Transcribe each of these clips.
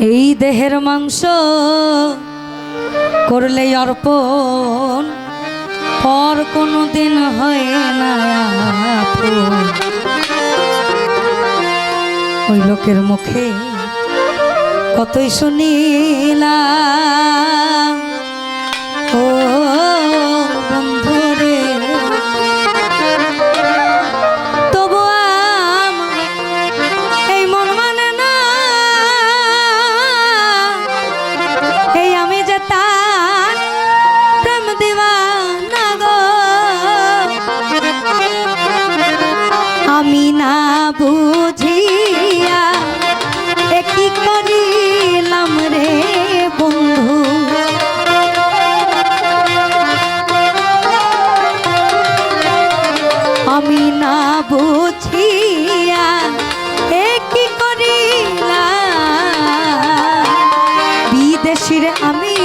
এই দেহের মাংস করলে অর্পণ পর কোনো দিন হয় না আপন। ওই লোকের মুখে কতই শুনিলাম ও বন্ধুরে, তবু এই মন মানে না এই আমি যে তার প্রেম দিওয়ানা গো। আমি না বুঝিয়া কি করিলাম রে বন্ধু, আমি না বুঝিয়া কি করিলাম, বিদেশির আমি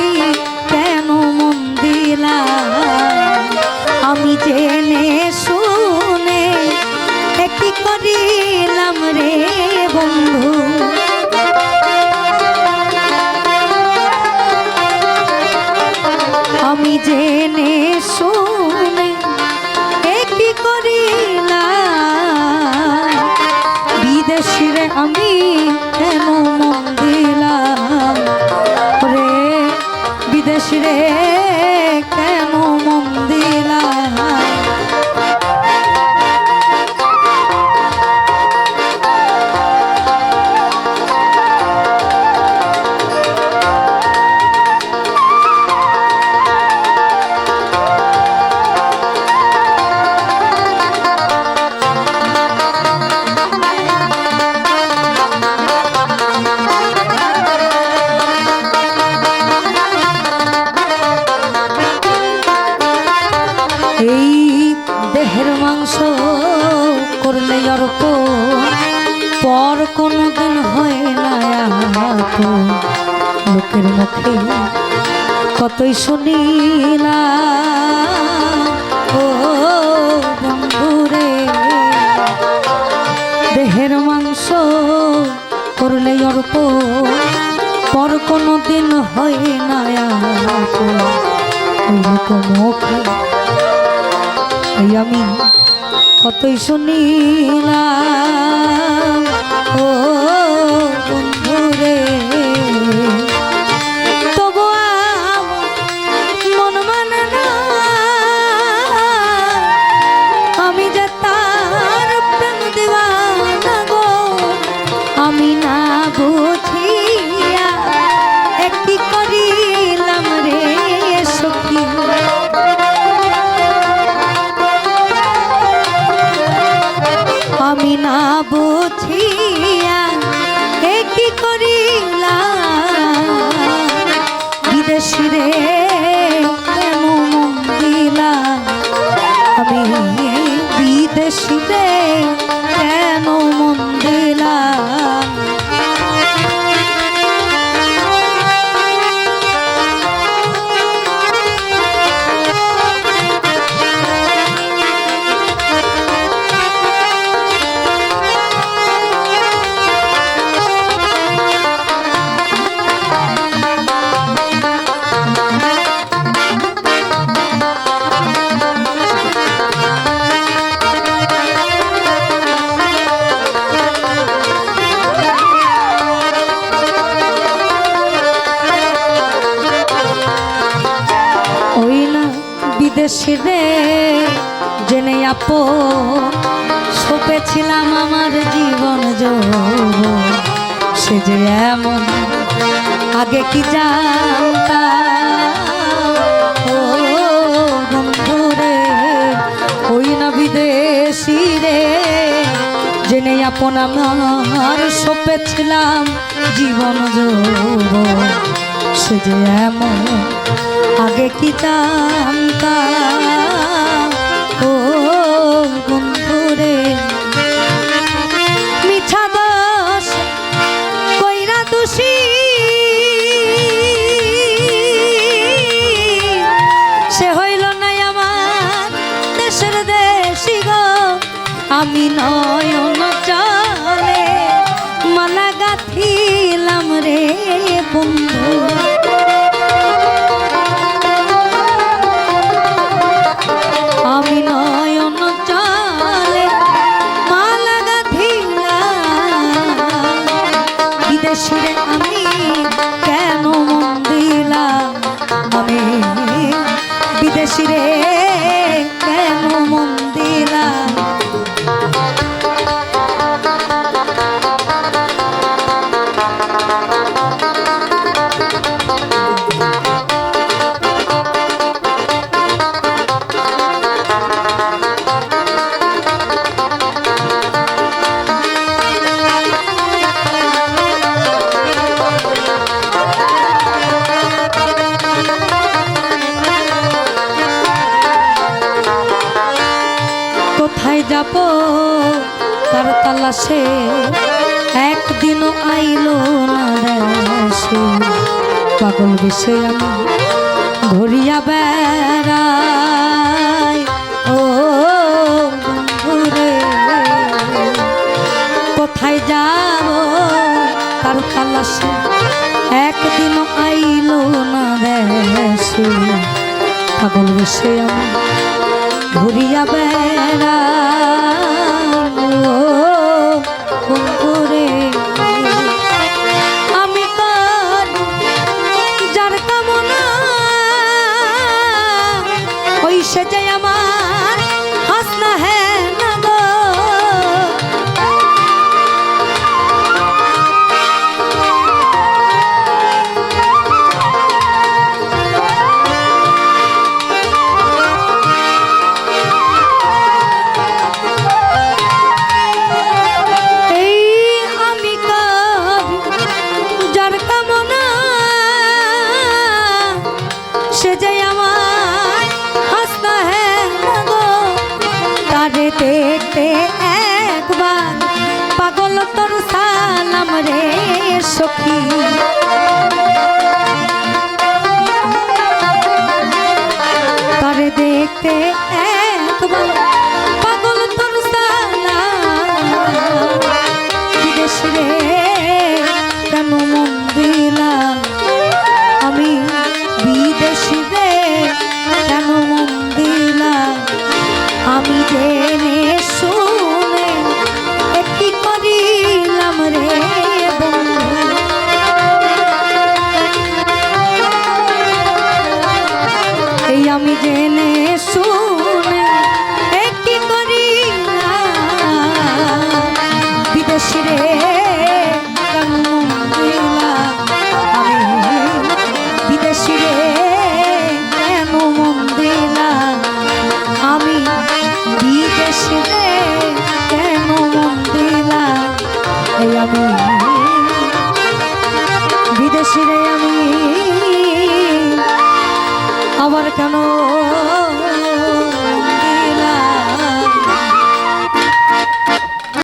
কেন মন দিলাম, আমি জেনে শুনে কি করিলাম রে বন্ধু। আমি জেনে শুনে কি করিলাম, বিদেশিরে আমি কেন মন দিলাম রে, বিদেশিরে কেন মন দিলাম। এই দেহের মাংস করলে অর্পণ পর কোনো দিন হয় না আপন। লোকের মুখে কতই শুনিলাম ও বন্ধুরে, দেহের মাংস করলে অর্পণ পর কোনো দিন হয় না আপন। মুখে আমি কতই শুনিলাম ও বন্ধুরে, তবু মন মানে না আমি যে তার প্রেম দিওয়ানা গো। আমি না বুঝিয়া কি করিলাম রে সখী, আমি না বুঝিয়া কি করিলাম, বিদেশিরে কেন মন দিলাম, আমি বিদেশিরে কেন মন দিলাম। বিদেশিরে জেনে আপন সপেছিলাম আমার জীবন যৌবন, সে যে এমন আগে কি জানতাম ও বন্ধুরে। ওই না বিদেশিরে জেনে আপন আমার সপেছিলাম জীবন যৌবন, সে যে এমন আগে কি জানতাম ও বন্ধুরে। মিছা দোষ কইরা দোষী সে হইল না আমার দেশের দেশি গো। আমি নয়ন জলে মালা গাথিলাম রে তালাশে একদিনও আইলো না দেশে পাগল বেশে আমি ঘুরিয়া বেড়াই ও বন্ধুরে কোথায় যাব তার তালাশে একদিনও আইলো না দেশে পাগল বেশে আমি ঘুরিয়া বেড়াই ও বন্ধুরে আমি কার যার কামনা ওই সে যে আমার হাসনা হ্যাঁ না গো দেখতে একবার পাগল তোর সালাম রে সখী তারে দেখতে একবার পাগল তোর সালাম বিদেশ রে কেন মন দিলাম আমি বিদেশ রে কেন মন দিলাম আমি জেনে শুনে কি করিলাম রে বন্ধু এই আমি জেনে শুনে কি করিলাম বিদেশ রে আমি বিদেশ রে কেন মন দিলাম আমি বিদেশে কেন মন দিলাম এই আমি বিদেশে আমি আবার কেন